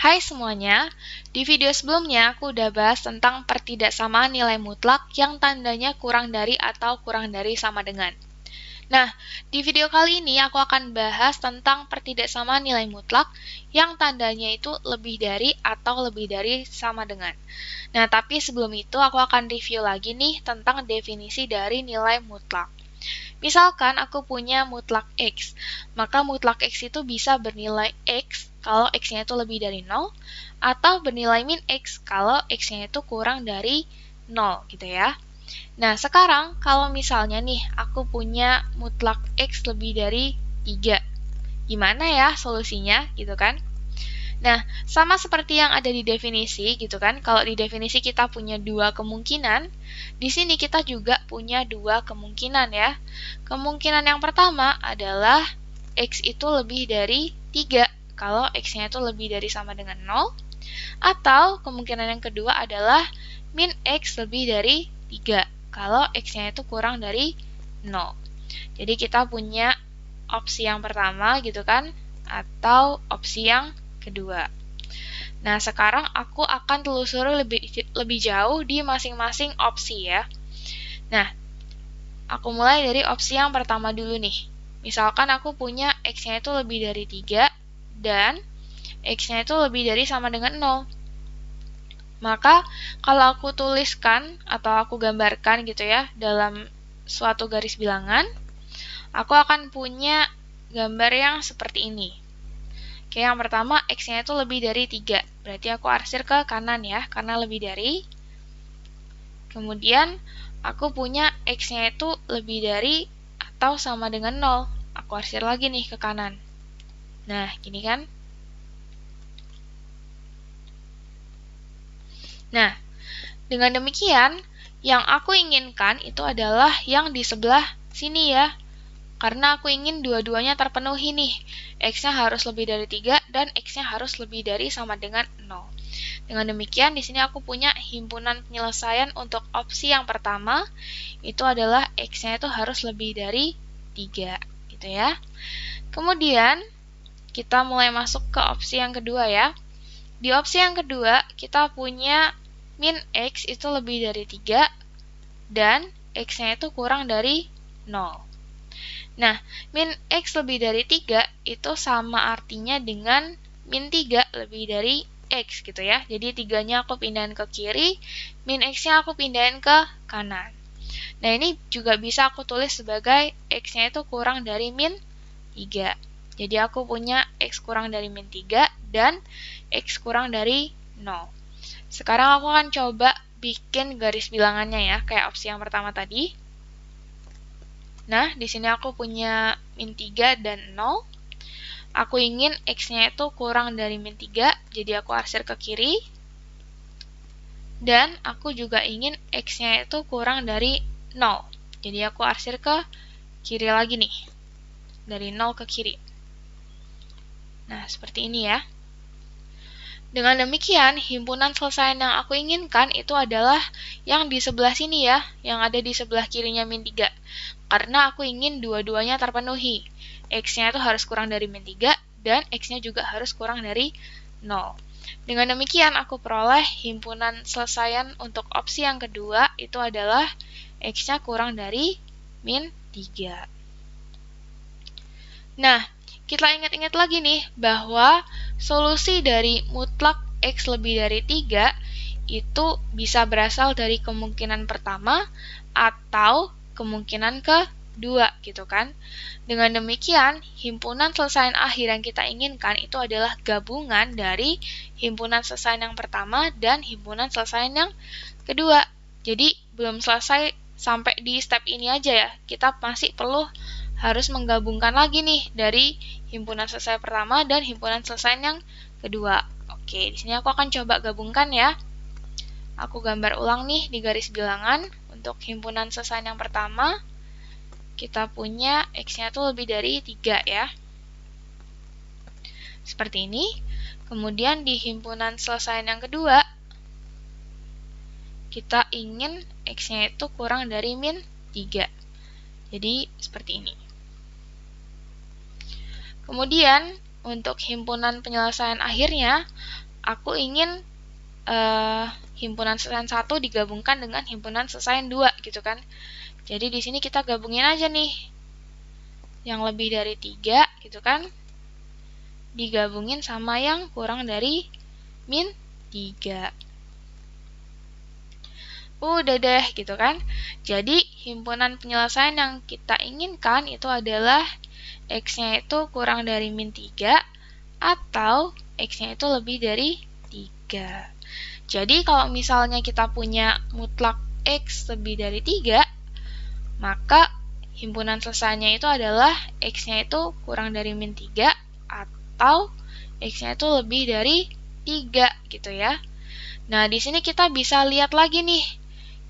Hai semuanya, di video sebelumnya aku udah bahas tentang pertidaksamaan nilai mutlak yang tandanya kurang dari atau kurang dari sama dengan. Nah, di video kali ini aku akan bahas tentang pertidaksamaan nilai mutlak yang tandanya itu lebih dari atau lebih dari sama dengan. Nah, tapi sebelum itu aku akan review lagi nih tentang definisi dari nilai mutlak. Misalkan aku punya mutlak X, maka mutlak X itu bisa bernilai X kalau X-nya itu lebih dari 0, atau bernilai min X kalau X-nya itu kurang dari 0, gitu ya. Nah, sekarang kalau misalnya nih, aku punya mutlak X lebih dari 3, gimana ya solusinya, gitu kan? Nah, sama seperti yang ada di definisi gitu kan, kalau di definisi kita punya dua kemungkinan, di sini kita juga punya dua kemungkinan ya. Kemungkinan yang pertama adalah X itu lebih dari 3, kalau X-nya itu lebih dari sama dengan 0, atau kemungkinan yang kedua adalah min X lebih dari 3, kalau X-nya itu kurang dari 0. Jadi kita punya opsi yang pertama gitu kan, atau opsi yang kedua. Nah, sekarang aku akan telusuri lebih jauh di masing-masing opsi ya. Nah, aku mulai dari opsi yang pertama dulu nih. Misalkan aku punya X-nya itu lebih dari 3 dan X-nya itu lebih dari sama dengan 0. Maka, kalau aku tuliskan atau aku gambarkan gitu ya, dalam suatu garis bilangan, aku akan punya gambar yang seperti ini. Oke, yang pertama X-nya itu lebih dari 3. Berarti aku arsir ke kanan ya, karena lebih dari. Kemudian, aku punya X-nya itu lebih dari atau sama dengan 0. Aku arsir lagi nih ke kanan. Nah, gini kan? Nah, dengan demikian, yang aku inginkan itu adalah yang di sebelah sini ya. Karena aku ingin dua-duanya terpenuhi nih. X-nya harus lebih dari 3 dan X-nya harus lebih dari sama dengan 0. Dengan demikian, di sini aku punya himpunan penyelesaian untuk opsi yang pertama, itu adalah X-nya itu harus lebih dari 3, gitu ya. Kemudian, kita mulai masuk ke opsi yang kedua ya. Di opsi yang kedua, kita punya min X itu lebih dari 3, dan X-nya itu kurang dari 0. Nah, min X lebih dari 3 itu sama artinya dengan min 3 lebih dari X gitu ya. Jadi 3-nya aku pindahin ke kiri, min X-nya aku pindahin ke kanan. Nah, ini juga bisa aku tulis sebagai X-nya itu kurang dari min 3. Jadi aku punya X kurang dari min 3 dan X kurang dari 0. Sekarang aku akan coba bikin garis bilangannya ya, kayak opsi yang pertama tadi. Nah, di sini aku punya min 3 dan 0. Aku ingin X-nya itu kurang dari min 3, jadi aku arsir ke kiri. Dan aku juga ingin X-nya itu kurang dari 0. Jadi aku arsir ke kiri lagi nih. Dari 0 ke kiri. Nah, seperti ini ya. Dengan demikian, himpunan selesaian yang aku inginkan itu adalah yang di sebelah sini ya, yang ada di sebelah kirinya min 3. Karena aku ingin dua-duanya terpenuhi. X-nya itu harus kurang dari min 3, dan X-nya juga harus kurang dari 0. Dengan demikian, aku peroleh himpunan selesaian untuk opsi yang kedua, itu adalah X-nya kurang dari min 3. Nah, kita ingat-ingat lagi nih, bahwa solusi dari mutlak X lebih dari 3 itu bisa berasal dari kemungkinan pertama atau kemungkinan kedua gitu kan. Dengan demikian, himpunan selesaian akhir yang kita inginkan itu adalah gabungan dari himpunan selesaian yang pertama dan himpunan selesaian yang kedua. Jadi, belum selesai sampai di step ini aja ya. Kita masih perlu harus menggabungkan lagi nih dari himpunan selesai pertama dan himpunan selesai yang kedua. Oke, di sini aku akan coba gabungkan ya. Aku gambar ulang nih di garis bilangan. Untuk himpunan selesai yang pertama, kita punya X-nya itu lebih dari 3 ya. Seperti ini. Kemudian di himpunan selesai yang kedua, kita ingin X-nya itu kurang dari min 3. Jadi, seperti ini. Kemudian, untuk himpunan penyelesaian akhirnya, aku ingin himpunan selesai 1 digabungkan dengan himpunan selesai 2 gitu kan. Jadi di sini kita gabungin aja nih yang lebih dari 3 gitu kan, digabungin sama yang kurang dari min 3. Udah deh gitu kan. Jadi himpunan penyelesaian yang kita inginkan itu adalah X-nya itu kurang dari min 3 atau X-nya itu lebih dari 3. Jadi kalau misalnya kita punya mutlak X lebih dari 3, maka himpunan selesainya itu adalah X-nya itu kurang dari min 3 atau X-nya itu lebih dari 3 gitu ya. Nah, di sini kita bisa lihat lagi nih.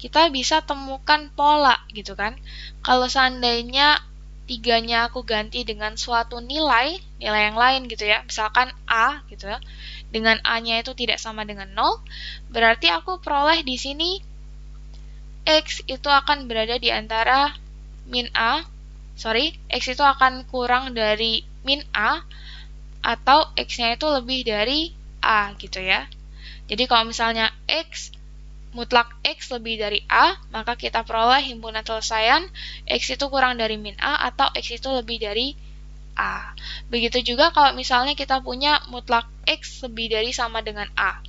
Kita bisa temukan pola gitu kan. Kalau seandainya 3-nya aku ganti dengan suatu nilai yang lain gitu ya. Misalkan A gitu ya. Dengan A-nya itu tidak sama dengan 0, berarti aku peroleh di sini X itu akan berada di antara X itu akan kurang dari min A atau X-nya itu lebih dari A gitu ya. Jadi kalau misalnya mutlak X lebih dari A, maka kita peroleh himpunan selesaian X itu kurang dari min A atau X itu lebih dari A. Begitu juga kalau misalnya kita punya mutlak X lebih dari sama dengan A.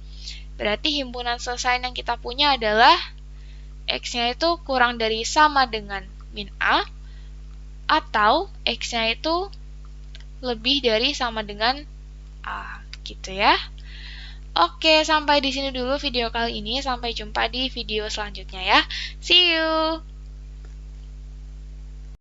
Berarti himpunan selesaian yang kita punya adalah X-nya itu kurang dari sama dengan min A atau X-nya itu lebih dari sama dengan A gitu ya. Oke, sampai di sini dulu video kali ini. Sampai jumpa di video selanjutnya ya. See you!